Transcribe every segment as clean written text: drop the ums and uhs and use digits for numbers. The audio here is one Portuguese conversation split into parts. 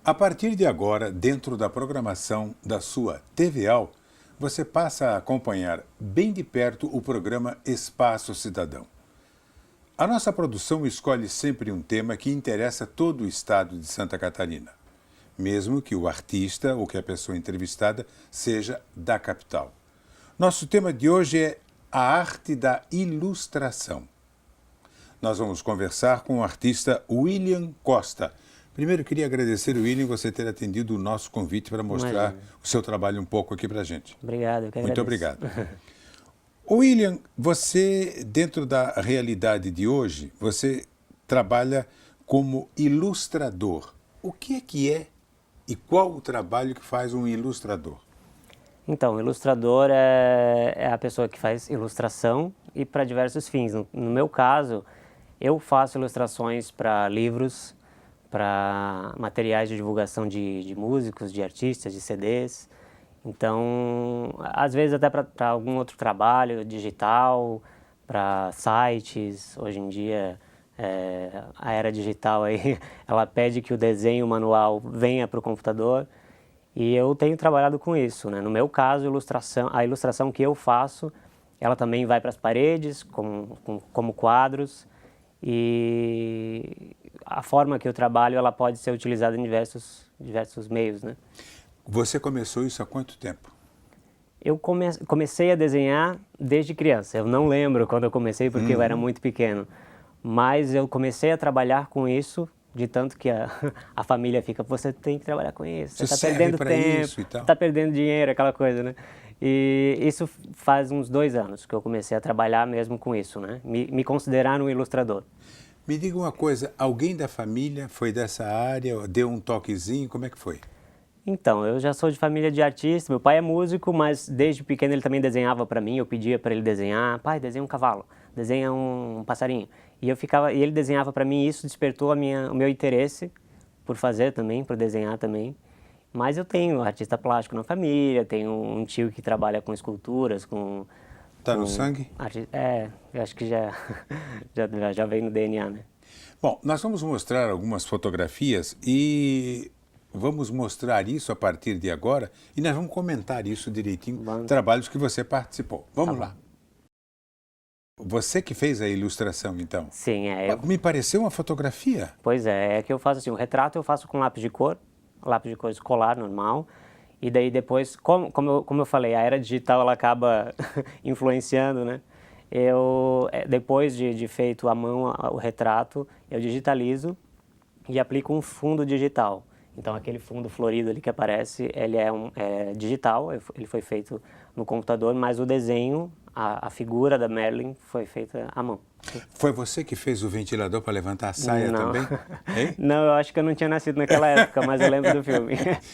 A partir de agora, dentro da programação da sua TVAL, você passa a acompanhar bem de perto o programa Espaço Cidadão. A nossa produção escolhe sempre um tema que interessa todo o estado de Santa Catarina, mesmo que o artista ou que a pessoa entrevistada seja da capital. Nosso tema de hoje é a arte da ilustração. Nós vamos conversar com o artista William Costa. Primeiro, queria agradecer, William, você ter atendido o nosso convite para mostrar o seu trabalho um pouco aqui para a gente. Obrigado, eu que agradeço. Muito obrigado. William, você, dentro da realidade de hoje, você trabalha como ilustrador. O que é e qual o trabalho que faz um ilustrador? Então, o ilustrador é a pessoa que faz ilustração e para diversos fins. No meu caso, eu faço ilustrações para livros, para materiais de divulgação de músicos, de artistas, de CDs. Então, às vezes até para algum outro trabalho digital, para sites. Hoje em dia, a era digital aí, ela pede que o desenho manual venha para o computador. E eu tenho trabalhado com isso, né? No meu caso, a ilustração que eu faço, ela também vai para as paredes, como quadros. E a forma que eu trabalho, ela pode ser utilizada em diversos meios, né? Você começou isso há quanto tempo? Eu comecei a desenhar desde criança. Eu não lembro quando eu comecei, porque eu era muito pequeno. Mas eu comecei a trabalhar com isso, de tanto que a família fica, você tem que trabalhar com isso, você está perdendo tempo, você está perdendo dinheiro, aquela coisa, né? E isso faz uns 2 anos que eu comecei a trabalhar mesmo com isso, né? Me considerar um ilustrador. Me diga uma coisa, alguém da família foi dessa área, deu um toquezinho, como é que foi? Então, eu já sou de família de artista, meu pai é músico, mas desde pequeno ele também desenhava para mim, eu pedia para ele desenhar, pai, desenha um cavalo, desenha um passarinho. E ele desenhava para mim e isso despertou o meu interesse por fazer também, por desenhar também. Mas eu tenho artista plástico na família, tenho um tio que trabalha com esculturas, com... Tá no sangue? Eu acho que já vem no DNA, né? Bom, nós vamos mostrar algumas fotografias e vamos mostrar isso a partir de agora e nós vamos comentar isso direitinho, trabalhos que você participou. Vamos lá. Você que fez a ilustração, então? Sim, Me pareceu uma fotografia. Pois é que eu faço assim, o retrato eu faço com lápis de cor escolar normal, e daí depois, como eu falei, a era digital ela acaba influenciando, né? Depois de feito à mão o retrato, eu digitalizo e aplico um fundo digital. Então aquele fundo florido ali que aparece, ele é digital, ele foi feito no computador, mas o desenho, a figura da Marilyn foi feita à mão. Foi você que fez o ventilador para levantar a saia também? Hein? Não, eu acho que eu não tinha nascido naquela época, mas eu lembro do filme.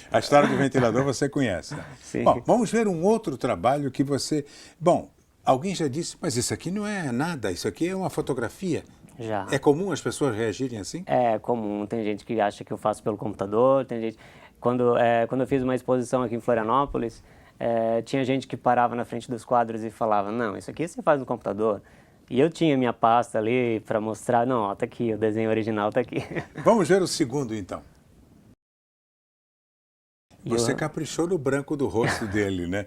A história do ventilador você conhece. Sim. Bom, vamos ver um outro trabalho que você... Bom, alguém já disse, mas isso aqui não é nada, isso aqui é uma fotografia. Já. É comum as pessoas reagirem assim? É comum, tem gente que acha que eu faço pelo computador, tem gente... Quando eu fiz uma exposição aqui em Florianópolis, tinha gente que parava na frente dos quadros e falava, não, isso aqui você faz no computador. E eu tinha minha pasta ali para mostrar, não, ó, tá aqui, o desenho original tá aqui. Vamos ver o segundo, então. Você caprichou no branco do rosto dele, né?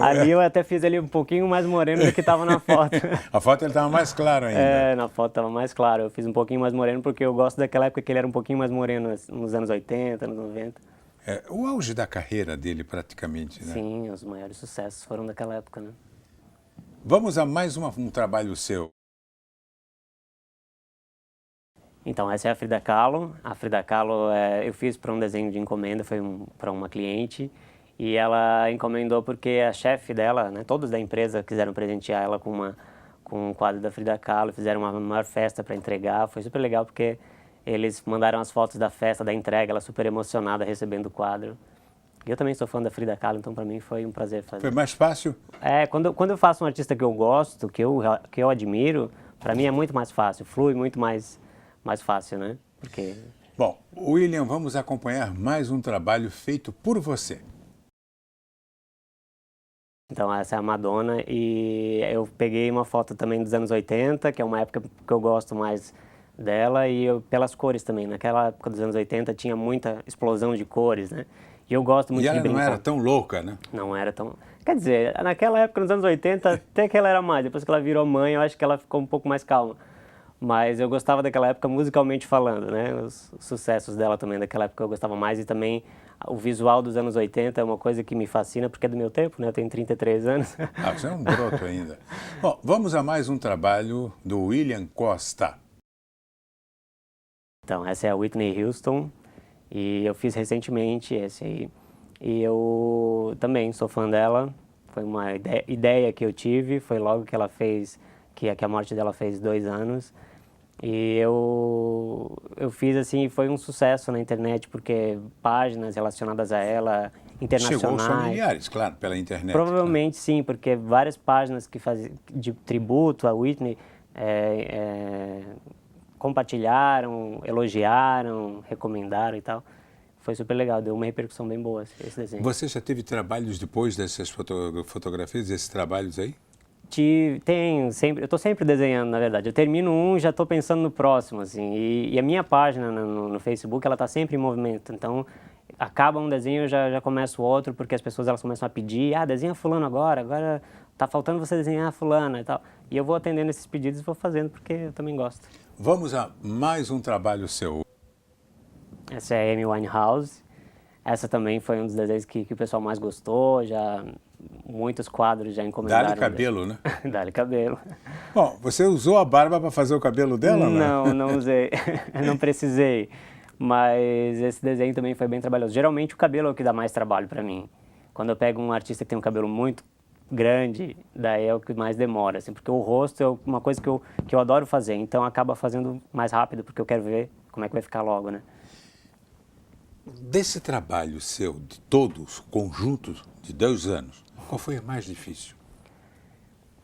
Ali eu até fiz ele um pouquinho mais moreno do que estava na foto. A foto ele estava mais claro ainda. Na foto estava mais claro. Eu fiz um pouquinho mais moreno porque eu gosto daquela época que ele era um pouquinho mais moreno, nos anos 80, anos 90. O auge da carreira dele, praticamente, né? Sim, os maiores sucessos foram daquela época, né? Vamos a mais um trabalho seu. Então, essa é a Frida Kahlo. A Frida Kahlo eu fiz para um desenho de encomenda, foi para uma cliente. E ela encomendou porque a chefe dela, né, todos da empresa quiseram presentear ela com um quadro da Frida Kahlo, fizeram uma maior festa para entregar. Foi super legal porque eles mandaram as fotos da festa, da entrega, ela super emocionada recebendo o quadro. E eu também sou fã da Frida Kahlo, então para mim foi um prazer fazer. Foi mais fácil? Quando eu faço um artista que eu gosto, que eu admiro, para mim é muito mais fácil, flui muito mais fácil, né? Porque... Bom, William, vamos acompanhar mais um trabalho feito por você. Então, essa é a Madonna e eu peguei uma foto também dos anos 80, que é uma época que eu gosto mais dela e pelas cores também. Naquela época dos anos 80 tinha muita explosão de cores, né? E eu gosto muito E de ela brincar. não era tão louca, né? Não era tão... Quer dizer, naquela época, nos anos 80, até que ela era mais. Depois que ela virou mãe, eu acho que ela ficou um pouco mais calma. Mas eu gostava daquela época musicalmente falando, né? Os sucessos dela também daquela época eu gostava mais. E também o visual dos anos 80 é uma coisa que me fascina, porque é do meu tempo, né? Eu tenho 33 anos. Ah, você é um broto ainda. Bom, vamos a mais um trabalho do William Costa. Então, essa é a Whitney Houston e eu fiz recentemente esse aí. E eu também sou fã dela, foi uma ideia que eu tive, foi logo que ela fez, que a morte dela fez 2 anos. E eu fiz assim, foi um sucesso na internet, porque páginas relacionadas a ela, internacionais... Chegou aos familiares, claro, pela internet. Provavelmente sim, porque várias páginas que faziam de tributo a Whitney compartilharam, elogiaram, recomendaram e tal. Foi super legal, deu uma repercussão bem boa esse desenho. Você já teve trabalhos depois dessas fotografias, desses trabalhos aí? Tenho, sempre, eu estou sempre desenhando, na verdade. Eu termino um, já estou pensando no próximo, assim. E a minha página no Facebook, ela está sempre em movimento. Então, acaba um desenho, eu já começo outro, porque as pessoas elas começam a pedir, desenha fulano agora está faltando você desenhar fulana e tal. E eu vou atendendo esses pedidos e vou fazendo, porque eu também gosto. Vamos a mais um trabalho seu. Essa é a Amy Winehouse. Essa também foi um dos desenhos que o pessoal mais gostou, já muitos quadros já encomendaram. Dá-lhe cabelo, né? Dá-lhe cabelo. Bom, você usou a barba para fazer o cabelo dela, né? Não usei, não precisei. Mas esse desenho também foi bem trabalhoso. Geralmente o cabelo é o que dá mais trabalho para mim. Quando eu pego um artista que tem um cabelo muito grande, daí é o que mais demora, assim, porque o rosto é uma coisa que eu adoro fazer, então acaba fazendo mais rápido, porque eu quero ver como é que vai ficar logo, né? Desse trabalho seu, de todos, conjuntos de 2 anos, qual foi a mais difícil?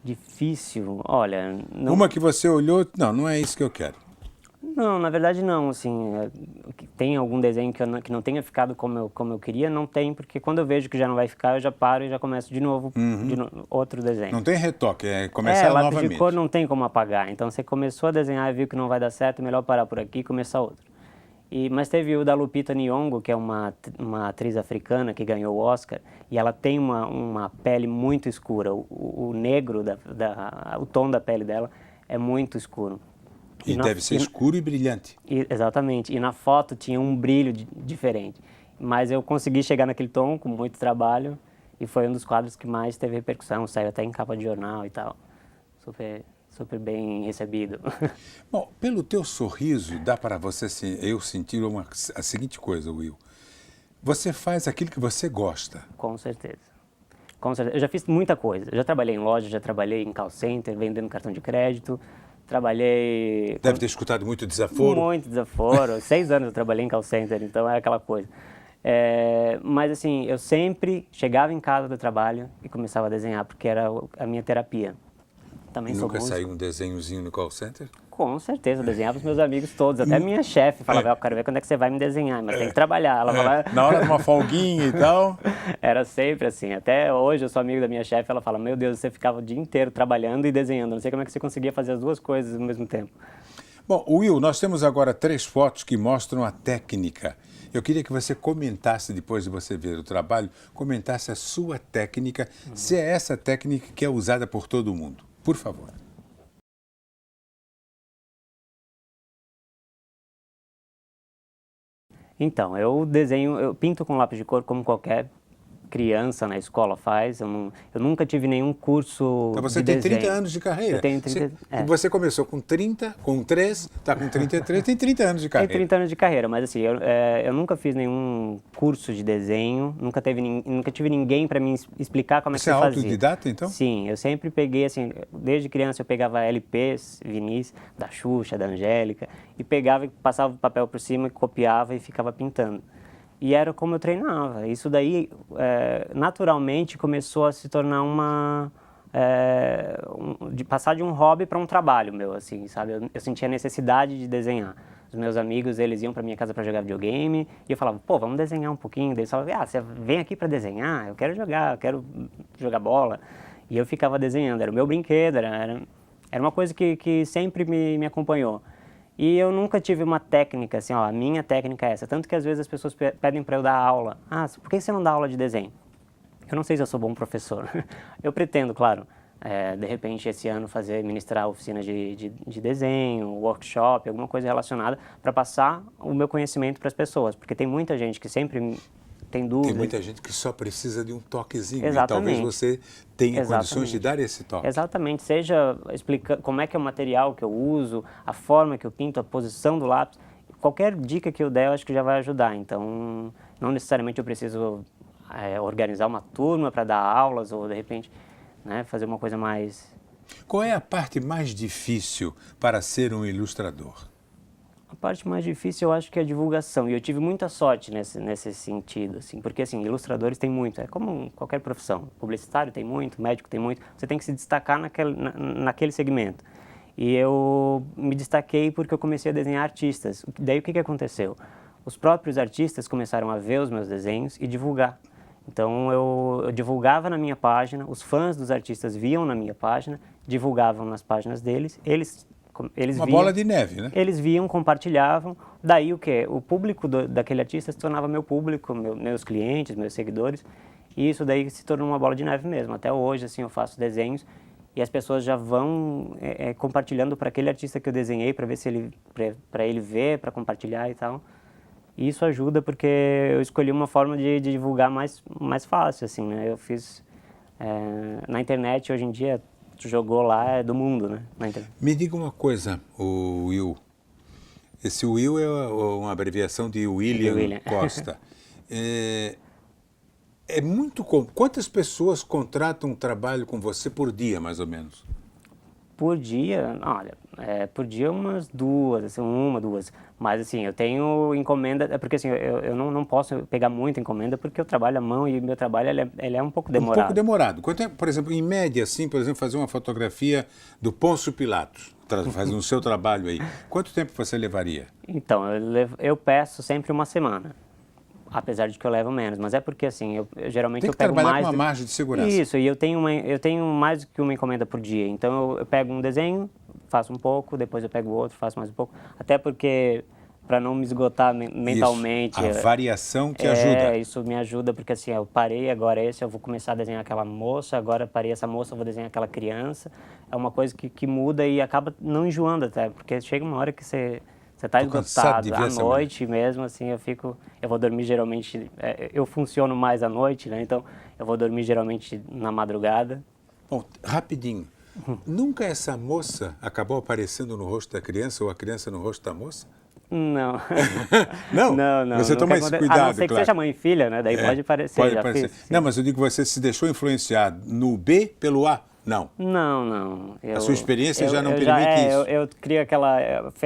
Difícil? Olha... Uma que você olhou, não é isso que eu quero. Não, na verdade não, assim, tem algum desenho que não tenha ficado como eu queria? Não tem, porque quando eu vejo que já não vai ficar, eu já paro e já começo de novo, outro desenho. Não tem retoque, é começar novamente. Lápis de cor não tem como apagar, então você começou a desenhar e viu que não vai dar certo, é melhor parar por aqui e começar outro. Mas teve o da Lupita Nyong'o, que é uma atriz africana que ganhou o Oscar, e ela tem uma pele muito escura, o negro, o tom da pele dela é muito escuro. E deve ser escuro e brilhante. Exatamente, e na foto tinha um brilho diferente. Mas eu consegui chegar naquele tom com muito trabalho, e foi um dos quadros que mais teve repercussão, saiu até em capa de jornal e tal. Super bem recebido. Bom, pelo teu sorriso, dá para eu sentir a seguinte coisa, Will. Você faz aquilo que você gosta. Com certeza. Com certeza. Eu já fiz muita coisa. Eu já trabalhei em loja, já trabalhei em call center, vendendo cartão de crédito. Trabalhei... Deve ter escutado muito desaforo. Muito desaforo. 6 anos eu trabalhei em call center, então é aquela coisa. Mas assim, eu sempre chegava em casa do trabalho e começava a desenhar, porque era a minha terapia. Também Nunca saiu um desenhozinho no call center? Com certeza, eu desenhava os meus amigos todos, até minha chefe falava, eu quero ver quando é que você vai me desenhar, mas tem que trabalhar. Ela falava... Na hora de uma folguinha e tal? Era sempre assim, até hoje eu sou amigo da minha chefe, ela fala, meu Deus, você ficava o dia inteiro trabalhando e desenhando, não sei como é que você conseguia fazer as duas coisas ao mesmo tempo. Bom, Will, nós temos agora 3 fotos que mostram a técnica. Eu queria que você comentasse, depois de você ver o trabalho, comentasse a sua técnica, se é essa técnica que é usada por todo mundo. Por favor. Então, eu pinto com lápis de cor como qualquer criança na escola faz. Eu nunca tive nenhum curso então você de tem desenho. 30 anos de carreira. Eu tenho 30, Você começou com 30, com 3, está com 33, tem 30 anos de carreira. Tem 30 anos de carreira, mas assim, eu nunca fiz nenhum curso de desenho, nunca tive ninguém para me explicar como é que você fazia. Você é autodidata, então? Sim, eu sempre peguei, assim, desde criança eu pegava LPs, vinis, da Xuxa, da Angélica, e pegava e passava o papel por cima, copiava e ficava pintando. E era como eu treinava. Isso daí, naturalmente, começou a se tornar de passar de um hobby para um trabalho meu, assim, sabe? Eu sentia a necessidade de desenhar. Os meus amigos, eles iam para minha casa para jogar videogame, e eu falava, pô, vamos desenhar um pouquinho. Daí eles falavam, você vem aqui para desenhar? Eu quero jogar bola. E eu ficava desenhando, era o meu brinquedo, era uma coisa que sempre me acompanhou. E eu nunca tive uma técnica, assim, ó, a minha técnica é essa. Tanto que às vezes as pessoas pedem para eu dar aula. Ah, por que você não dá aula de desenho? Eu não sei se eu sou bom professor. Eu pretendo, claro, de repente esse ano ministrar oficinas de desenho, workshop, alguma coisa relacionada para passar o meu conhecimento para as pessoas. Porque tem muita gente que sempre tem Tem dúvida. muita gente que só precisa de um toquezinho e talvez Exatamente. você tenha condições de Exatamente. dar esse toque. Exatamente, seja explicando como é que é o material que eu uso, a forma que eu pinto, a posição do lápis, qualquer dica que eu der, eu acho que já vai ajudar. Então, não necessariamente eu preciso organizar uma turma para dar aulas ou, de repente, né, fazer uma coisa mais... Qual é a parte mais difícil para ser um ilustrador? A parte mais difícil eu acho que é a divulgação, e eu tive muita sorte nesse sentido, assim, porque assim, ilustradores tem muito, é como qualquer profissão, publicitário tem muito, médico tem muito, você tem que se destacar naquele segmento. E eu me destaquei porque eu comecei a desenhar artistas. Daí o que aconteceu? Os próprios artistas começaram a ver os meus desenhos e divulgar. Então eu divulgava na minha página, os fãs dos artistas viam na minha página, divulgavam nas páginas deles, eles Uma viam, bola de neve, né? eles viam, compartilhavam, daí o quê? O público daquele artista se tornava meu público, meus clientes, meus seguidores, e isso daí se tornou uma bola de neve mesmo. Até hoje, assim, eu faço desenhos e as pessoas já vão compartilhando para aquele artista que eu desenhei, para ver se ele, para ele ver, para compartilhar e tal. E isso ajuda porque eu escolhi uma forma de divulgar mais fácil, assim, né? Eu fiz na internet, hoje em dia, tu jogou lá, é do mundo, né? Na internet. Me diga uma coisa, o Will. Esse Will é uma abreviação de William William. Costa. É muito comum. Quantas pessoas contratam um trabalho com você por dia, mais ou menos? Por dia, olha, por dia umas duas, assim, uma, duas. Mas assim, eu tenho encomenda, porque assim, eu não posso pegar muita encomenda porque eu trabalho à mão e meu trabalho ele é um pouco Um pouco demorado. demorado. Quanto é, por exemplo, em média, assim, por exemplo, fazer uma fotografia do Pôncio Pilatos, fazendo o seu trabalho aí, quanto tempo você levaria? Então, eu peço sempre uma semana, apesar de que eu levo menos, mas é porque assim, geralmente Tem eu que pego trabalhar com mais... uma margem de segurança. Isso, e eu tenho mais do que uma encomenda por dia, então eu pego um desenho, faço um pouco, depois eu pego outro, faço mais um pouco, até porque para não me esgotar Isso. mentalmente... A variação te ajuda. isso me ajuda, porque assim, eu parei, agora eu vou começar a desenhar aquela moça, agora parei essa moça, eu vou desenhar aquela criança. É uma coisa que muda e acaba não enjoando até, porque chega uma hora que você está Tô cansado de esgotado. ver À essa mulher. noite mesmo, assim, eu vou dormir geralmente, eu funciono mais à noite, né? Então, eu vou dormir geralmente na madrugada. Bom, rapidinho. Nunca essa moça acabou aparecendo no rosto da criança ou a criança no rosto da moça? Não. Não? Não. Você toma esse A não cuidado, ser que claro. seja mãe e filha, né? Daí pode parecer, Pode já parecer. fiz. Sim. Não, mas eu digo, você se deixou influenciar no B pelo A? Não. Não. A sua experiência já não permite isso. Eu crio aquela...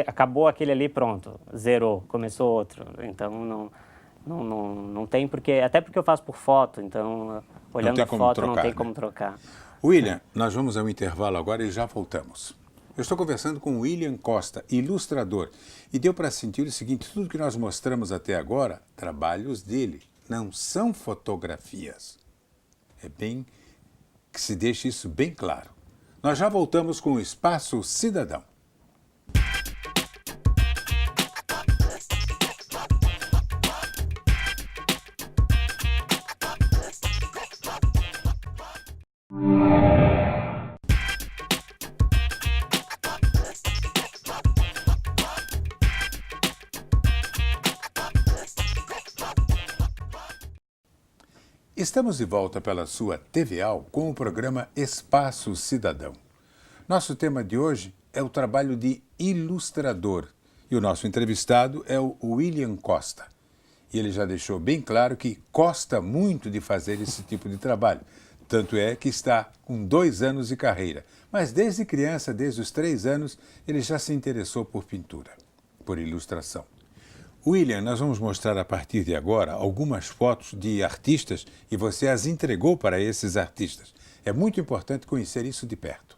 acabou aquele ali, pronto. Zerou, começou outro. Então, não tem porque... Até porque eu faço por foto, então, olhando tem a como foto, trocar, não tem né? como trocar. William, nós vamos ao intervalo agora e já voltamos. Eu estou conversando com William Costa, ilustrador, e deu para sentir o seguinte: tudo que nós mostramos até agora, trabalhos dele, não são fotografias. É bem que se deixe isso bem claro. Nós já voltamos com o Espaço Cidadão. Estamos de volta pela sua TVAL com o programa Espaço Cidadão. Nosso tema de hoje é o trabalho de ilustrador e o nosso entrevistado é o William Costa. E ele já deixou bem claro que gosta muito de fazer esse tipo de trabalho. Tanto é que está com 2 anos de carreira. Mas desde criança, desde os 3 anos, ele já se interessou por pintura, por ilustração. William, nós vamos mostrar a partir de agora algumas fotos de artistas e você as entregou para esses artistas. É muito importante conhecer isso de perto.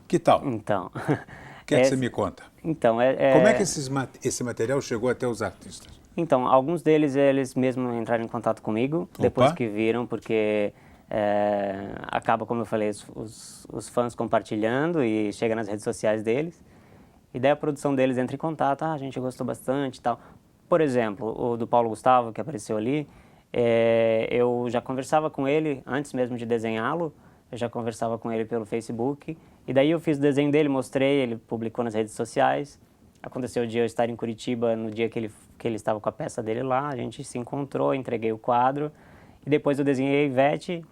Que tal? Então, que é que você me conta? Então, Como é que esse material chegou até os artistas? Então, alguns deles, eles mesmo entraram em contato comigo, depois que viram, porque acaba, como eu falei, os fãs compartilhando e chega nas redes sociais deles. E daí a produção deles entra em contato, a gente gostou bastante e tal. Por exemplo, o do Paulo Gustavo, que apareceu ali, eu já conversava com ele, antes mesmo de desenhá-lo, eu já conversava com ele pelo Facebook. E daí eu fiz o desenho dele, mostrei, ele publicou nas redes sociais. Aconteceu o dia eu estar em Curitiba, no dia que ele estava com a peça dele lá, a gente se encontrou, entreguei o quadro. E depois eu desenhei a Ivete.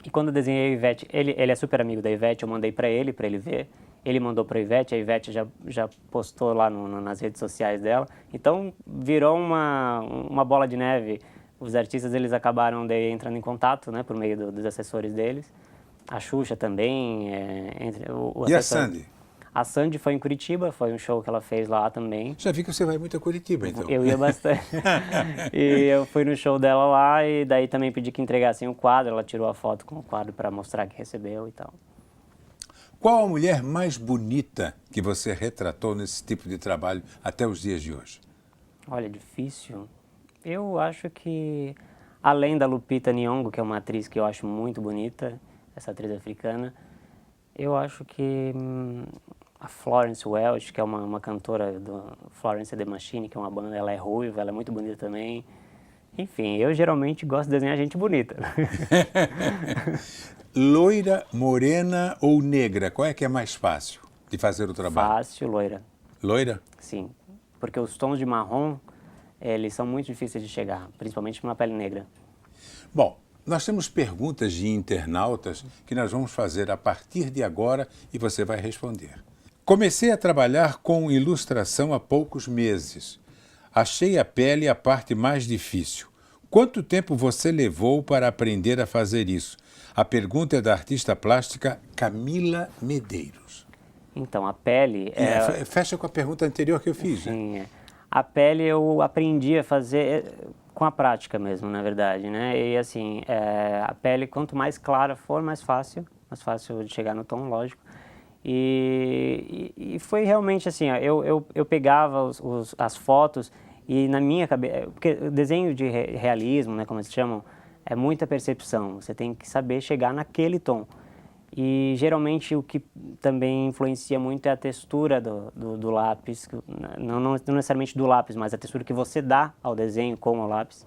E quando eu desenhei a Ivete, ele é super amigo da Ivete, eu mandei para ele ver. Ele mandou para a Ivete já postou lá nas redes sociais dela. Então, virou uma bola de neve. Os artistas, eles acabaram daí entrando em contato, né, por meio dos assessores deles. A Xuxa também. E a Sandy? A Sandy foi em Curitiba, foi um show que ela fez lá também. Já vi que você vai muito a Curitiba, então. Eu ia bastante. E eu fui no show dela lá e daí também pedi que entregassem o quadro. Ela tirou a foto com o quadro para mostrar que recebeu e tal. Qual a mulher mais bonita que você retratou nesse tipo de trabalho até os dias de hoje? Olha, difícil. Eu acho que, além da Lupita Nyong'o, que é uma atriz que eu acho muito bonita, essa atriz africana, eu acho que a Florence Welch, que é uma cantora do Florence and the Machine, que é uma banda, ela é ruiva, ela é muito bonita também. Enfim, eu geralmente gosto de desenhar gente bonita. Loira, morena ou negra? Qual é que é mais fácil de fazer o trabalho? Fácil, loira. Loira? Sim, porque os tons de marrom, eles são muito difíceis de chegar, principalmente numa pele negra. Bom, nós temos perguntas de internautas que nós vamos fazer a partir de agora e você vai responder. Comecei a trabalhar com ilustração há poucos meses. Achei a pele a parte mais difícil. Quanto tempo você levou para aprender a fazer isso? A pergunta é da artista plástica Camila Medeiros. Então, a pele... Fecha com a pergunta anterior que eu fiz. Sim, né? A pele eu aprendi a fazer com a prática mesmo, na verdade, né? E assim, a pele, quanto mais clara for, mais fácil de chegar no tom, lógico. E foi realmente assim, ó, eu pegava as fotos e na minha cabeça... Porque o desenho de realismo, né, como eles chamam, é muita percepção. Você tem que saber chegar naquele tom. E geralmente o que também influencia muito é a textura do lápis, não necessariamente do lápis, mas a textura que você dá ao desenho com o lápis.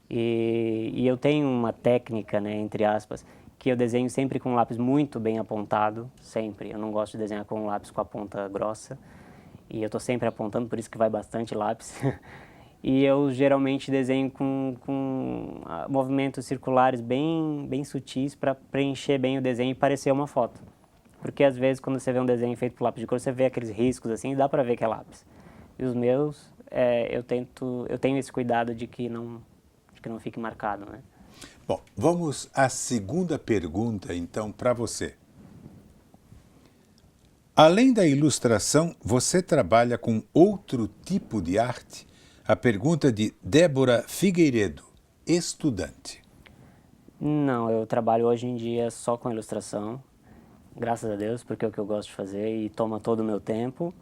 E eu tenho uma técnica, né, entre aspas, que eu desenho sempre com um lápis muito bem apontado, sempre. Eu não gosto de desenhar com um lápis com a ponta grossa. E eu estou sempre apontando, por isso que vai bastante lápis. E eu geralmente desenho com movimentos circulares bem sutis para preencher bem o desenho e parecer uma foto. Porque às vezes quando você vê um desenho feito por lápis de cor, você vê aqueles riscos assim e dá para ver que é lápis. E os meus, eu tenho esse cuidado de que não fique marcado, né? Bom, vamos à segunda pergunta então para você. Além da ilustração, você trabalha com outro tipo de arte? A pergunta de Débora Figueiredo, estudante. Não, eu trabalho hoje em dia só com ilustração, graças a Deus, porque é o que eu gosto de fazer e toma todo o meu tempo.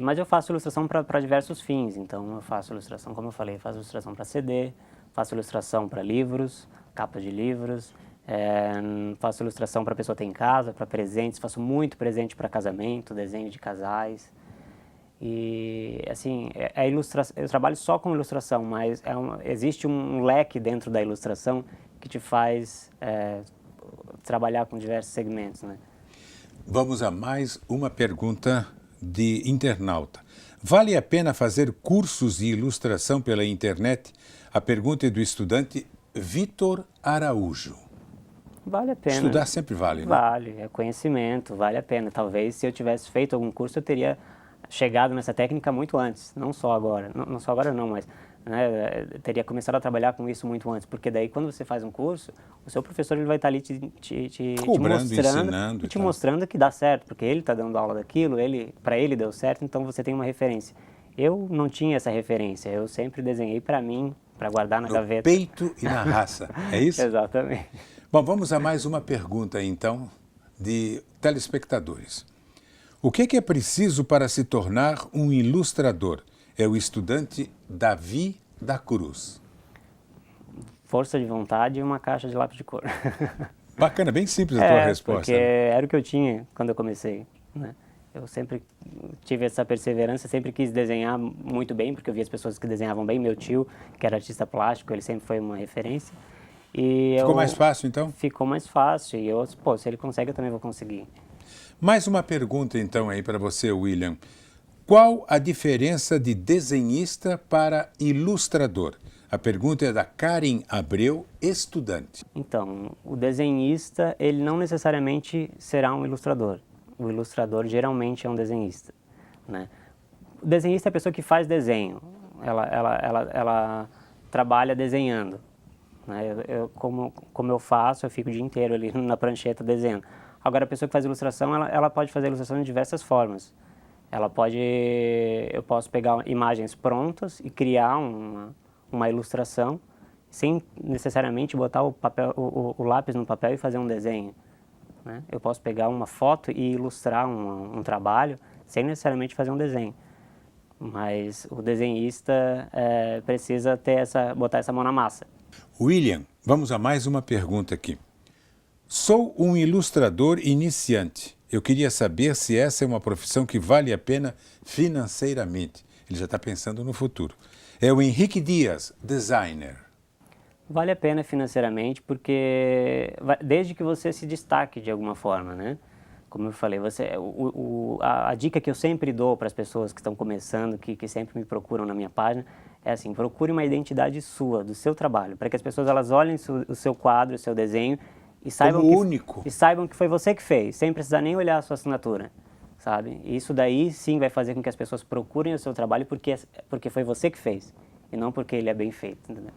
Mas eu faço ilustração para diversos fins, então eu faço ilustração, como eu falei, faço ilustração para CD, faço ilustração para livros, capas de livros, faço ilustração para pessoa ter em casa, para presentes, faço muito presente para casamento, desenho de casais. E, assim, eu trabalho só com ilustração, mas existe um leque dentro da ilustração que te faz trabalhar com diversos segmentos, né? Vamos a mais uma pergunta de internauta. Vale a pena fazer cursos de ilustração pela internet? A pergunta é do estudante Vitor Araújo. Vale a pena. Estudar sempre vale, né? Vale, é conhecimento, vale a pena. Talvez se eu tivesse feito algum curso eu teria chegado nessa técnica muito antes, não só agora, não só agora não, mas né, teria começado a trabalhar com isso muito antes, porque daí quando você faz um curso, o seu professor ele vai estar ali te mostrando e te mostrando que dá certo, porque ele está dando aula daquilo, para ele deu certo, então você tem uma referência. Eu não tinha essa referência, eu sempre desenhei para mim, para guardar na gaveta. No peito e na raça, é isso? Exatamente. Bom, vamos a mais uma pergunta então de telespectadores. O que é preciso para se tornar um ilustrador? É o estudante Davi da Cruz. Força de vontade e uma caixa de lápis de cor. Bacana, bem simples a tua Porque resposta. Né? era o que eu tinha quando eu comecei, né? Eu sempre tive essa perseverança, sempre quis desenhar muito bem, porque eu via as pessoas que desenhavam bem. Meu tio, que era artista plástico, ele sempre foi uma referência. E Ficou mais fácil, então? Ficou mais fácil. E eu, pô, se ele consegue, eu também vou conseguir. Mais uma pergunta, então, aí para você, William. Qual a diferença de desenhista para ilustrador? A pergunta é da Karen Abreu, estudante. Então, o desenhista, ele não necessariamente será um ilustrador. O ilustrador geralmente é um desenhista, né? O desenhista é a pessoa que faz desenho. Ela trabalha desenhando, né? Como eu faço, eu fico o dia inteiro ali na prancheta desenhando. Agora, a pessoa que faz ilustração, ela pode fazer ilustração de diversas formas. Eu posso pegar imagens prontas e criar uma ilustração sem necessariamente botar o lápis no papel e fazer um desenho, né? Eu posso pegar uma foto e ilustrar um trabalho sem necessariamente fazer um desenho. Mas o desenhista precisa botar essa mão na massa. William, vamos a mais uma pergunta aqui. Sou um ilustrador iniciante. Eu queria saber se essa é uma profissão que vale a pena financeiramente. Ele já está pensando no futuro. É o Henrique Dias, designer. Vale a pena financeiramente porque desde que você se destaque de alguma forma, né? Como eu falei, a dica que eu sempre dou para as pessoas que estão começando, que sempre me procuram na minha página, é assim: procure uma identidade sua, do seu trabalho, para que as pessoas elas olhem o seu quadro, o seu desenho e saibam como único. E saibam que foi você que fez, sem precisar nem olhar a sua assinatura, sabe? E isso daí sim vai fazer com que as pessoas procurem o seu trabalho porque foi você que fez e não porque ele é bem feito, entendeu?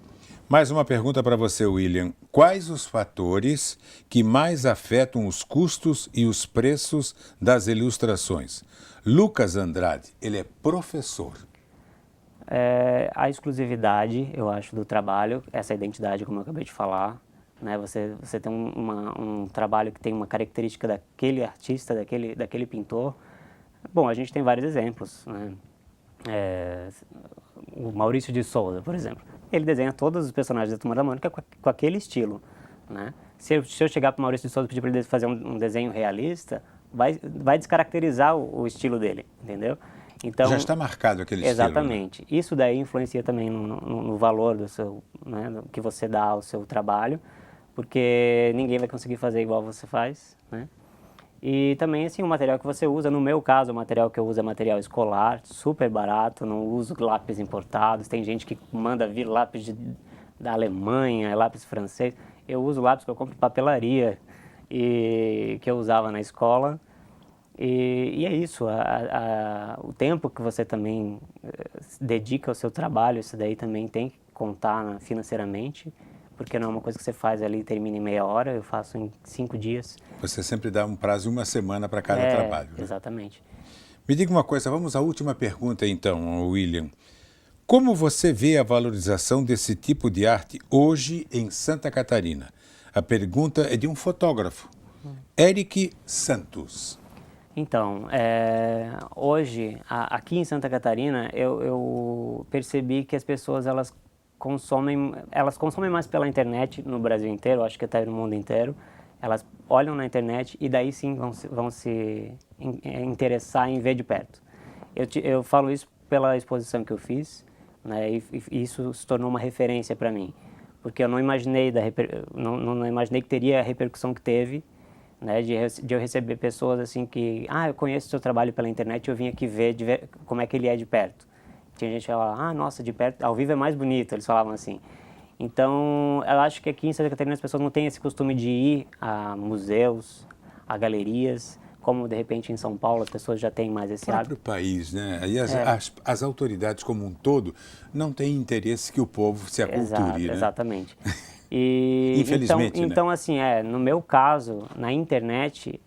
Mais uma pergunta para você, William. Quais os fatores que mais afetam os custos e os preços das ilustrações? Lucas Andrade, ele é professor. A exclusividade, eu acho, do trabalho, essa identidade, como eu acabei de falar, né? Você tem um trabalho que tem uma característica daquele artista, daquele pintor. Bom, a gente tem vários exemplos, né? O Maurício de Souza, por exemplo, ele desenha todos os personagens da Turma da Mônica com aquele estilo, né? Se eu chegar para o Maurício de Souza e pedir para ele fazer um desenho realista, vai descaracterizar o estilo dele, entendeu? Então, já está marcado aquele estilo. Exatamente. Né? Isso daí influencia também no valor do seu, né, do que você dá ao seu trabalho, porque ninguém vai conseguir fazer igual você faz, né? E também, assim, o material que você usa, no meu caso, o material que eu uso é material escolar, super barato, não uso lápis importados. Tem gente que manda vir lápis da Alemanha, lápis francês. Eu uso lápis que eu compro em papelaria e que eu usava na escola. E é isso, o tempo que você também dedica ao seu trabalho, isso daí também tem que contar financeiramente, porque não é uma coisa que você faz ali e termina em meia hora, eu faço em 5 dias. Você sempre dá um prazo de 1 semana para cada trabalho, né? Exatamente. Me diga uma coisa, vamos à última pergunta então, William. Como você vê a valorização desse tipo de arte hoje em Santa Catarina? A pergunta é de um fotógrafo, Eric Santos. Então, hoje, aqui em Santa Catarina, eu percebi que as pessoas elas consomem mais pela internet no Brasil inteiro, acho que até no mundo inteiro. Elas olham na internet e daí sim vão se interessar em ver de perto. Eu falo isso pela exposição que eu fiz, né, e isso se tornou uma referência para mim, porque eu não imaginei, não imaginei que teria a repercussão que teve, né, de eu receber pessoas assim que, eu conheço o seu trabalho pela internet, eu vim aqui ver como é que ele é de perto. Tinha gente que falava, nossa, de perto, ao vivo é mais bonito, eles falavam assim. Então, eu acho que aqui em Santa Catarina as pessoas não têm esse costume de ir a museus, a galerias, como de repente em São Paulo as pessoas já têm mais esse hábito. O próprio país, né? Aí as autoridades como um todo não têm interesse que o povo se aculture, né? Exatamente. E, infelizmente, então, né? assim, no meu caso, na internet,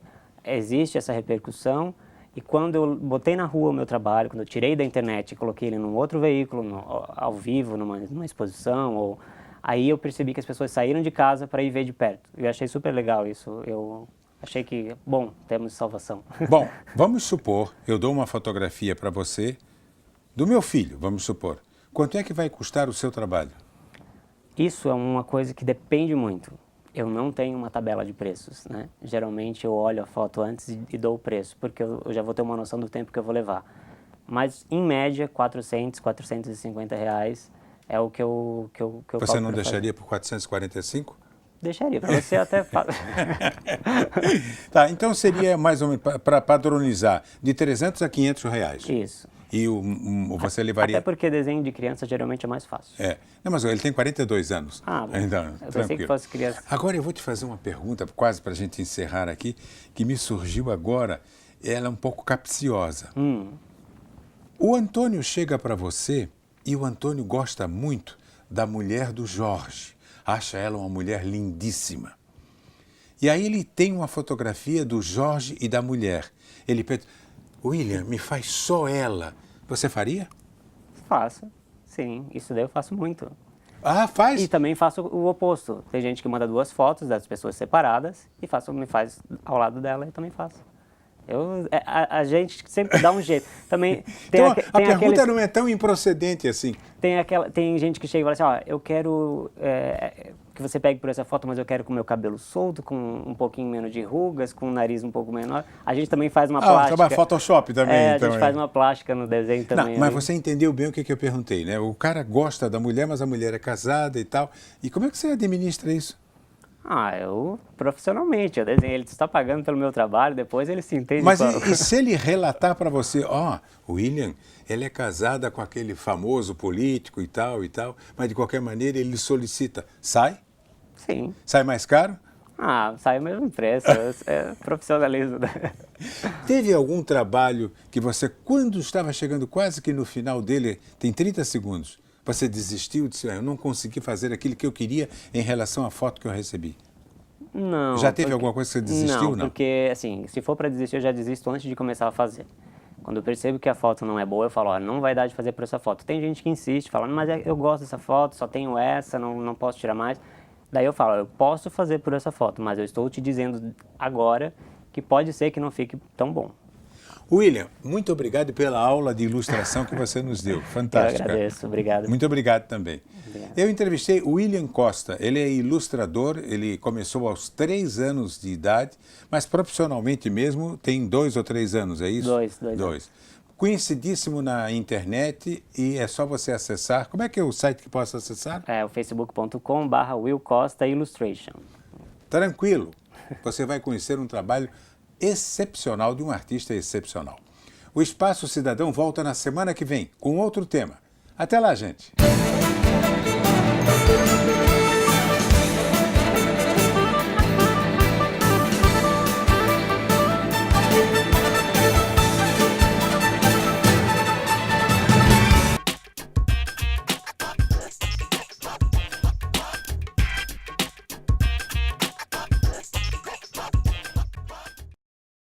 existe essa repercussão. E quando eu botei na rua o meu trabalho, quando eu tirei da internet e coloquei ele num outro veículo, ao vivo, numa aí eu percebi que as pessoas saíram de casa para ir ver de perto. Eu achei super legal isso. achei que, bom, temos salvação. Bom, vamos supor, eu dou uma fotografia para você do meu filho, vamos supor. Quanto é que vai custar o seu trabalho? Isso é uma coisa que depende muito. Eu não tenho uma tabela de preços, né? Geralmente eu olho a foto antes e dou o preço, porque eu já vou ter uma noção do tempo que eu vou levar. Mas, em média, 400, 450 reais é o que eu Você não deixaria por 445? Deixaria, para você até... Tá, então seria mais ou menos, para padronizar, de 300 a 500 reais. Isso. E você levaria... Até porque desenho de criança geralmente é mais fácil. É. Não, mas ele tem 42 anos. Ah, bom. Então, Eu pensei tranquilo. que fosse criança. Agora eu vou te fazer uma pergunta, quase para a gente encerrar aqui, que me surgiu agora. Ela é um pouco capciosa. O Antônio chega para você e o Antônio gosta muito da mulher do Jorge. Acha ela uma mulher lindíssima. E aí ele tem uma fotografia do Jorge e da mulher. Ele pede, William, me faz só ela. Você faria? Faço, sim. Isso daí eu faço muito. Ah, faz? E também faço o oposto. Tem gente que manda 2 fotos das pessoas separadas e me faz ao lado dela e também faço. A gente sempre dá um jeito. Também tem Então, a pergunta aqueles, não é tão improcedente assim. tem gente que chega e fala assim, ó, eu quero que você pegue por essa foto, mas eu quero com o meu cabelo solto, com um pouquinho menos de rugas, com o nariz um pouco menor. A gente também faz uma plástica. Trabalha Photoshop também. A gente faz uma plástica no desenho também. Não, mas você entendeu bem o que eu perguntei, né? O cara gosta da mulher, mas a mulher é casada e tal. E como é que você administra isso? Eu profissionalmente, eu desenho, ele está pagando pelo meu trabalho, depois ele se entende. Mas e se ele relatar para você, William, ela é casada com aquele famoso político e tal, mas de qualquer maneira ele solicita, sai? Sim. Sai mais caro? Sai o mesmo preço, é profissionalismo. Teve algum trabalho que você, quando estava chegando quase que no final dele, tem 30 segundos, você desistiu, disse, eu não consegui fazer aquilo que eu queria em relação à foto que eu recebi? Não. Já teve alguma coisa que você desistiu? Não, porque assim, se for para desistir, eu já desisto antes de começar a fazer. Quando eu percebo que a foto não é boa, eu falo, não vai dar de fazer por essa foto. Tem gente que insiste, falando, mas eu gosto dessa foto, só tenho essa, não posso tirar mais. Daí eu falo, eu posso fazer por essa foto, mas eu estou te dizendo agora que pode ser que não fique tão bom. William, muito obrigado pela aula de ilustração que você nos deu. Fantástica. Eu agradeço, obrigado. Muito obrigado também. Obrigado. Eu entrevistei o William Costa. Ele é ilustrador, ele começou aos 3 anos de idade, mas profissionalmente mesmo tem 2 ou 3 anos, é isso? 2. Conhecidíssimo na internet e é só você acessar. Como é que é o site que posso acessar? É o facebook.com/Will Costa Illustration. Tranquilo. Você vai conhecer um trabalho excepcional de um artista excepcional. O Espaço Cidadão volta na semana que vem com outro tema. Até lá, gente!